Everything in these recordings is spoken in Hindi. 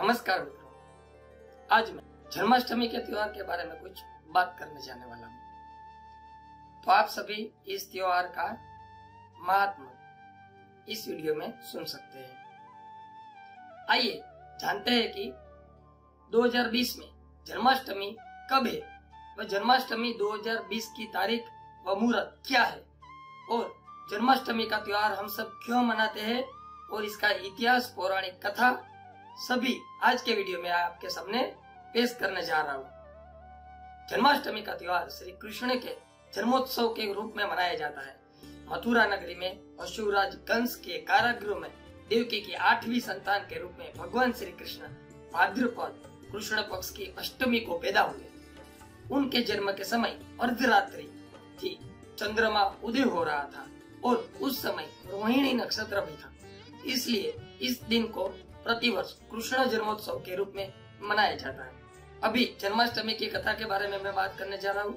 नमस्कार मित्रों, आज मैं जन्माष्टमी के त्योहार के बारे में कुछ बात करने जाने वाला हूँ। तो आप सभी इस त्योहार का महात्मा इस वीडियो में सुन सकते हैं। आइए जानते हैं कि 2020 में जन्माष्टमी कब है व जन्माष्टमी 2020 की तारीख व मुहूर्त क्या है और जन्माष्टमी का त्योहार हम सब क्यों मनाते हैं और इसका इतिहास, पौराणिक कथा सभी आज के वीडियो में आपके सामने पेश करने जा रहा हूँ। जन्माष्टमी का त्योहार श्री कृष्ण के जन्मोत्सव के रूप में मनाया जाता है। मथुरा नगरी में अशुरराज कंस के कारागृह में देवकी की 8वीं संतान के रूप में भगवान श्री कृष्ण भाद्रपद कृष्ण पक्ष की अष्टमी को पैदा हुए। उनके जन्म के समय अर्धरात्रि थी, चंद्रमा उदय हो रहा था और उस समय रोहिणी नक्षत्र भी था, इसलिए इस दिन को प्रतिवर्ष कृष्ण जन्मोत्सव के रूप में मनाया जाता है। अभी जन्माष्टमी की कथा के बारे में मैं बात करने जा रहा हूँ।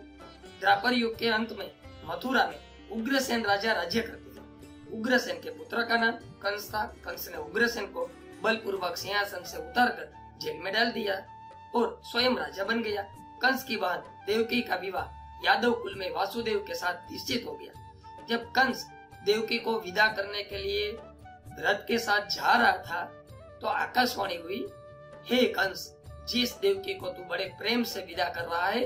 द्वापर युग के अंत में मथुरा में उग्रसेन राजा राज्य करते थे। उग्रसेन के पुत्र का नाम कंस था। कंस ने उग्रसेन को बलपूर्वक सिंहासन से उतारकर जेल में डाल दिया और स्वयं राजा बन गया। कंस की बहन देवकी का विवाह यादव कुल में वासुदेव के साथ निश्चित हो गया। जब कंस देवकी को विदा करने के लिए रथ के साथ जा रहा था तो आकाशवाणी हुई, हे कंस, जिस देवकी को तू बड़े प्रेम से विदा कर रहा है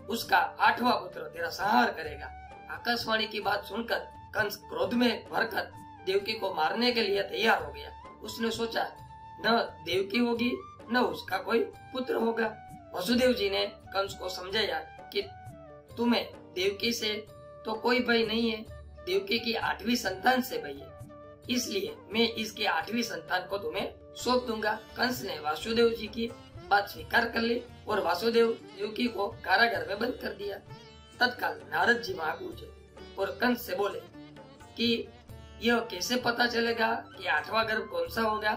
उसका 8वां पुत्र तेरा संहार करेगा। आकाशवाणी की बात सुनकर कंस क्रोध में भरकर देवकी को मारने के लिए तैयार हो गया। उसने सोचा न देवकी होगी न उसका कोई पुत्र होगा। वसुदेव जी ने कंस को समझाया कि तुम्हें देवकी से तो कोई भय नहीं है, देवकी की 8वीं संतान से भय है, इसलिए मैं इसकी 8वीं संतान को तुम्हें सौंप दूंगा। कंस ने वासुदेव जी की बात स्वीकार कर ली और वासुदेव देवकी को कारागार में बंद कर दिया। तत्काल नारद जी वहां पहुंचे और कंस से बोले कि यह कैसे पता चलेगा कि 8वां गर्भ कौन सा होगा,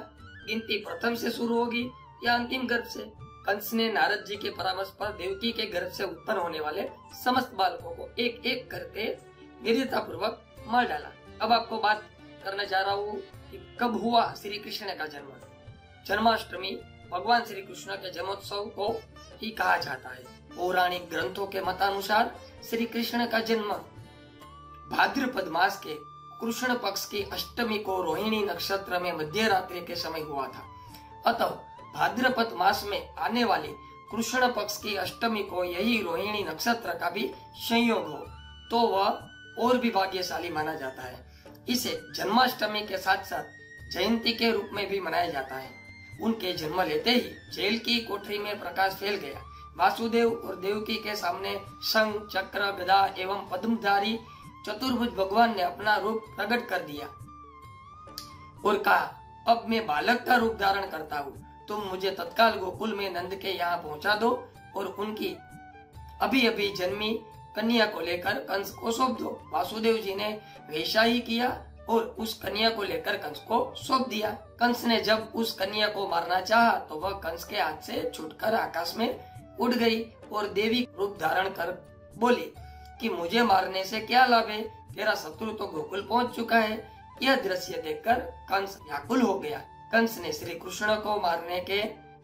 गिनती प्रथम से शुरू होगी या अंतिम गर्भ से। कंस ने नारद जी के परामर्श पर देवकी के गर्भ से उत्पन्न होने वाले समस्त बालकों को एक एक करके वीरता पूर्वक मार डाला। अब आपको बात करने जा रहा हूँ कि कब हुआ श्री कृष्ण का जन्म। जन्माष्टमी भगवान श्री कृष्ण के जन्मोत्सव को ही कहा जाता है। पौराणिक ग्रंथों के मतानुसार श्री कृष्ण का जन्म भाद्रपद मास के कृष्ण पक्ष की अष्टमी को रोहिणी नक्षत्र में मध्य रात्रि के समय हुआ था। अतः भाद्रपद मास में आने वाले कृष्ण पक्ष की अष्टमी को यही रोहिणी नक्षत्र का भी संयोग हो तो वह और भी भाग्यशाली माना जाता है। इसे जन्माष्टमी के साथ साथ जयंती के रूप में भी मनाया जाता है। उनके जन्म लेते ही जेल की कोठरी में प्रकाश फैल गया। वासुदेव और देवकी के सामने शंख, चक्र, गदा एवं पद्मधारी चतुर्भुज भगवान ने अपना रूप प्रकट कर दिया और कहा, अब मैं बालक का रूप धारण करता हूँ, तुम मुझे तत्काल गोकुल में नंद के यहाँ पहुँचा दो और उनकी अभी अभी जन्मी कन्या को लेकर कंस को सौंप दो। वासुदेव जी ने वैसा ही किया और उस कन्या को लेकर कंस को सौंप दिया। कंस ने जब उस कन्या को मारना चाहा तो वह कंस के हाथ से छूटकर आकाश में उड़ गई और देवी रूप धारण कर बोली कि मुझे मारने से क्या लाभ है, तेरा शत्रु तो गोकुल पहुंच चुका है। यह दृश्य देखकर कंस व्याकुल हो गया। कंस ने श्री कृष्ण को मारने के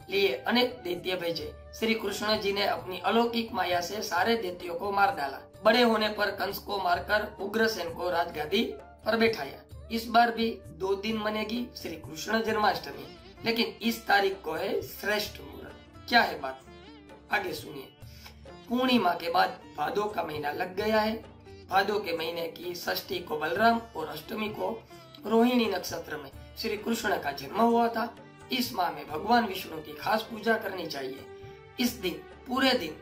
लिए अनेक दैत्य भेजे। श्री कृष्ण जी ने अपनी अलौकिक माया से सारे दैत्यों को मार डाला। बड़े होने पर कंस को मारकर उग्रसेन को राजगादी पर बैठाया। इस बार भी 2 दिन मनेगी श्री कृष्ण जन्माष्टमी, लेकिन इस तारीख को है श्रेष्ठ मुहूर्त। क्या है बात, आगे सुनिए। पूर्णिमा के बाद भादो का महीना लग गया है। भादो के महीने की षष्ठी को बलराम और अष्टमी को रोहिणी नक्षत्र में श्री कृष्ण का जन्म हुआ था। इस माह में भगवान विष्णु की खास पूजा करनी चाहिए। इस दिन पूरे दिन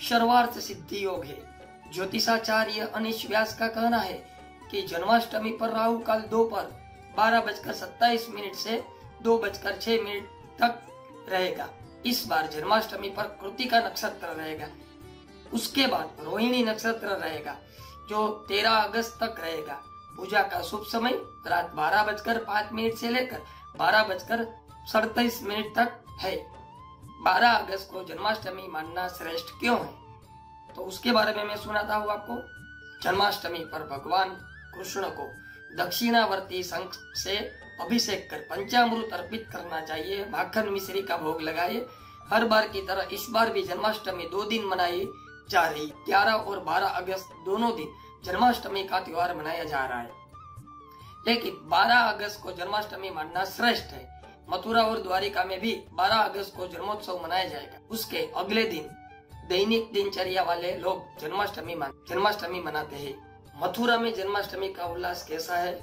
सर्वार्थ सिद्धि योग है। ज्योतिषाचार्य अनीश व्यास का कहना है कि जन्माष्टमी पर राहु काल दोपहर 12:27 से 2:06 तक रहेगा। इस बार जन्माष्टमी पर कृतिका नक्षत्र रहेगा। उसके बाद रोहिणी नक्षत्र रहेगा जो 13 अगस्त तक रहेगा। पूजा का शुभ समय रात 12:05 से लेकर 12:37 तक है। 12 अगस्त को जन्माष्टमी मानना श्रेष्ठ क्यों है, तो उसके बारे में मैं सुनाता हूँ आपको। जन्माष्टमी पर भगवान कृष्ण को दक्षिणावर्ती शंख से अभिषेक कर पंचामृत अर्पित करना चाहिए, माखन मिश्री का भोग लगाए। हर बार की तरह इस बार भी जन्माष्टमी 2 दिन मनाई जा रही। 11 और 12 अगस्त दोनों दिन जन्माष्टमी का त्योहार मनाया जा रहा है, लेकिन 12 अगस्त को जन्माष्टमी मानना श्रेष्ठ है। मथुरा और द्वारिका में भी 12 अगस्त को जन्मोत्सव मनाया जाएगा। उसके अगले दिन दैनिक दिनचर्या वाले लोग जन्माष्टमी मनाते हैं। मथुरा में जन्माष्टमी का उल्लास कैसा है,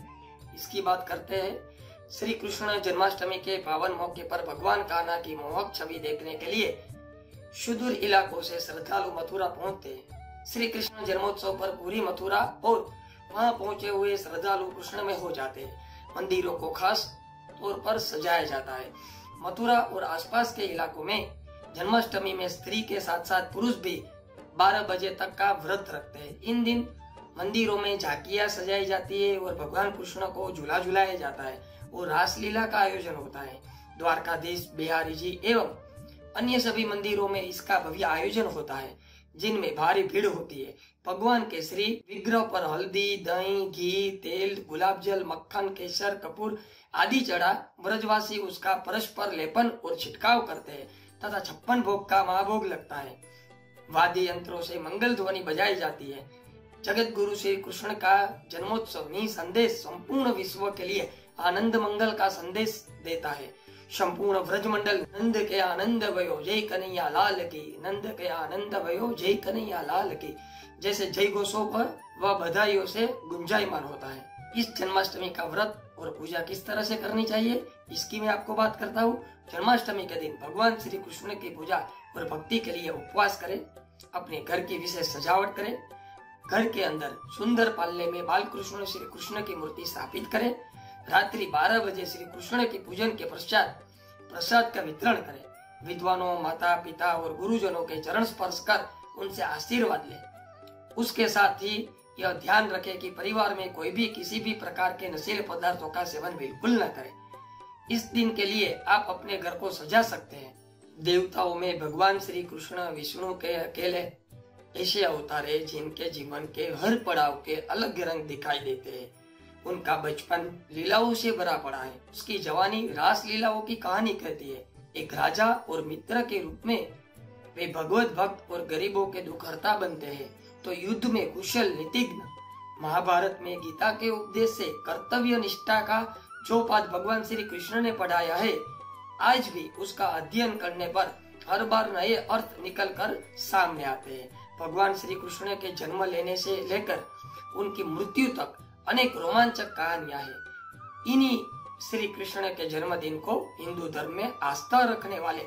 इसकी बात करते हैं। श्री कृष्ण जन्माष्टमी के पावन मौके पर भगवान कान्हा की मोहक छवि देखने के लिए सुदूर इलाकों से श्रद्धालु मथुरा पहुंचते हैं। श्री कृष्ण जन्मोत्सव पर पूरी मथुरा और वहां पहुंचे हुए श्रद्धालु कृष्ण में हो जाते हैं। मंदिरों को खास तौर पर सजाया जाता है। मथुरा और आसपास के इलाकों में जन्माष्टमी में स्त्री के साथ साथ पुरुष भी 12 बजे तक का व्रत रखते हैं। इन दिन मंदिरों में झांकियां सजाई जाती है और भगवान कृष्ण को झूला झुलाया जाता है और रासलीला का आयोजन होता है। द्वारकाधीश, बिहारी जी एवं अन्य सभी मंदिरों में इसका भव्य आयोजन होता है, जिनमें भारी भीड़ होती है। भगवान के श्री विग्रह पर हल्दी, दही, घी, तेल, गुलाब जल, मक्खन, केसर, कपूर आदि चढ़ा ब्रजवासी उसका परस्पर लेपन और छिड़काव करते हैं तथा 56 भोग का महाभोग लगता है। वाद्य यंत्रों से मंगल ध्वनि बजाई जाती है। जगत गुरु श्री कृष्ण का जन्मोत्सव निसंदेह संपूर्ण विश्व के लिए आनंद मंगल का संदेश देता है। संपूर्ण ब्रजमंडल नंद के आनंद भयो जय कन्हैया लाल की, नंद के आनंद भयो जय कन्हैया लाल की जैसे जय घोषों पर वह बधाइयों से गुंजायमान होता है। इस जन्माष्टमी का व्रत और पूजा किस तरह से करनी चाहिए, इसकी मैं आपको बात करता हूँ। जन्माष्टमी के दिन भगवान श्री कृष्ण की पूजा और भक्ति के लिए उपवास करें। अपने घर की विशेष सजावट करें। घर के अंदर सुंदर पालने में बाल कृष्ण श्री कृष्ण की मूर्ति स्थापित करें। रात्रि 12 बजे श्री कृष्ण के पूजन के पश्चात प्रसाद का वितरण करें। विद्वानों, माता पिता और गुरुजनों के चरण स्पर्श कर उनसे आशीर्वाद लें। उसके साथ ही यह ध्यान रखें कि परिवार में कोई भी किसी भी प्रकार के नशीले पदार्थों का सेवन बिल्कुल न करे। इस दिन के लिए आप अपने घर को सजा सकते हैं। देवताओं में भगवान श्री कृष्ण विष्णु के अकेले ऐसे अवतार है जिनके जीवन के हर पड़ाव के अलग रंग दिखाई देते हैं। उनका बचपन लीलाओं से भरा पड़ा है। उसकी जवानी रास लीलाओं की कहानी कहती है। एक राजा और मित्र के रूप में वे भगवत भक्त और गरीबों के दुख हर्ता बनते हैं, तो युद्ध में कुशल नीतिज्ञ। महाभारत में गीता के उपदेश से कर्तव्य निष्ठा का जो पाठ भगवान श्री कृष्ण ने पढ़ाया है, आज भी उसका अध्ययन करने पर हर बार नए अर्थ निकल कर सामने आते हैं। भगवान श्री कृष्ण के जन्म लेने से लेकर उनकी मृत्यु तक अनेक रोमांचक कहानियां हैं। इन्हीं श्री कृष्ण के जन्मदिन को हिंदू धर्म में आस्था रखने वाले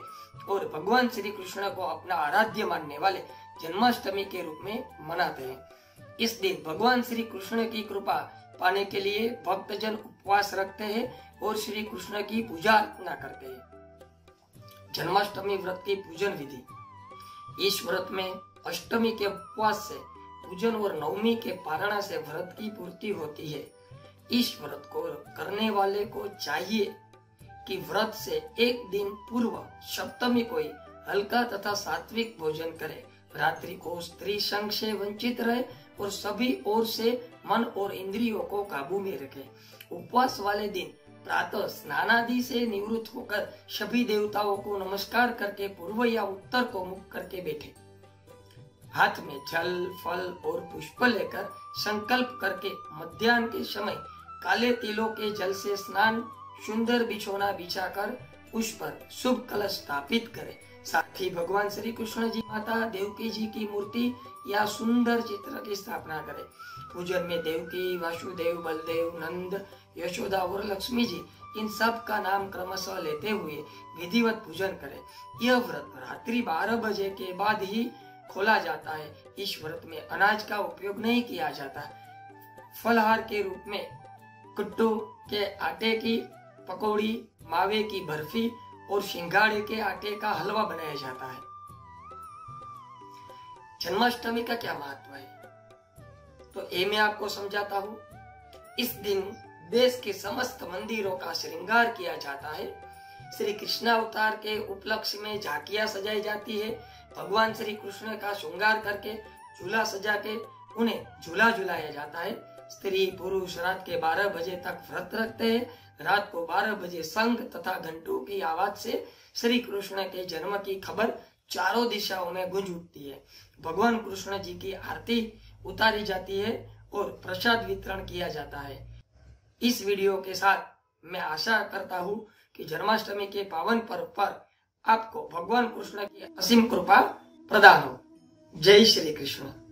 और भगवान श्री कृष्ण को अपना आराध्य मानने वाले जन्माष्टमी के रूप में मनाते हैं। इस दिन भगवान श्री कृष्ण की कृपा पाने के लिए भक्तजन उपवास रखते हैं और श्री कृष्ण की पूजा अर्चना करते हैं। जन्माष्टमी व्रत की पूजन विधि। इस व्रत में अष्टमी के उपवास से पूजन और नवमी के पारणा से व्रत की पूर्ति होती है। इस व्रत को करने वाले को चाहिए कि व्रत से एक दिन पूर्व सप्तमी को हल्का तथा सात्विक भोजन करे। रात्रि को स्त्री संग से वंचित रहे और सभी ओर से मन और इंद्रियों को काबू में रखे। उपवास वाले दिन प्रातः स्नानादि से निवृत्त होकर सभी देवताओं को नमस्कार करके पूर्व या उत्तर को मुख करके बैठे। हाथ में जल, फल और पुष्प लेकर संकल्प करके मध्याह्न के समय काले तिलों के जल से स्नान, सुंदर बिछोना बिछाकर उस पर शुभ कलश स्थापित करें। साथ ही भगवान श्री कृष्ण जी, माता देवकी जी की मूर्ति या सुंदर चित्र की स्थापना करें। पूजन में देवकी, वासुदेव, बलदेव, नंद, यशोदा और लक्ष्मी जी इन सब का नाम क्रमशः लेते हुए विधिवत पूजन करें। यह व्रत रात्रि 12 बजे के बाद ही खोला जाता है। इस व्रत में अनाज का उपयोग नहीं किया जाता। फलहार के रूप में कुट्टू के आटे की पकौड़ी, मावे की बर्फी और सिंघाड़े के आटे का हलवा बनाया जाता है। जन्माष्टमी का क्या महत्व है, तो ये मैं आपको समझाता हूँ। इस दिन देश के समस्त मंदिरों का श्रृंगार किया जाता है। श्री कृष्ण अवतार के उपलक्ष्य में झांकियां सजाई जाती है। भगवान श्री कृष्ण का श्रृंगार करके झूला सजा के उन्हें झूला झुलाया जाता है। स्त्री पुरुष रात के 12 बजे तक व्रत रखते हैं। रात को 12 बजे शंख तथा घंटों की आवाज से श्री कृष्ण के जन्म की खबर चारों दिशाओं में गूंज उठती है। भगवान कृष्ण जी की आरती उतारी जाती है और प्रसाद वितरण किया जाता है। इस वीडियो के साथ मैं आशा करता हूँ कि जन्माष्टमी के पावन पर्व पर आपको भगवान कृष्ण की असीम कृपा प्रदान हो। जय श्री कृष्ण।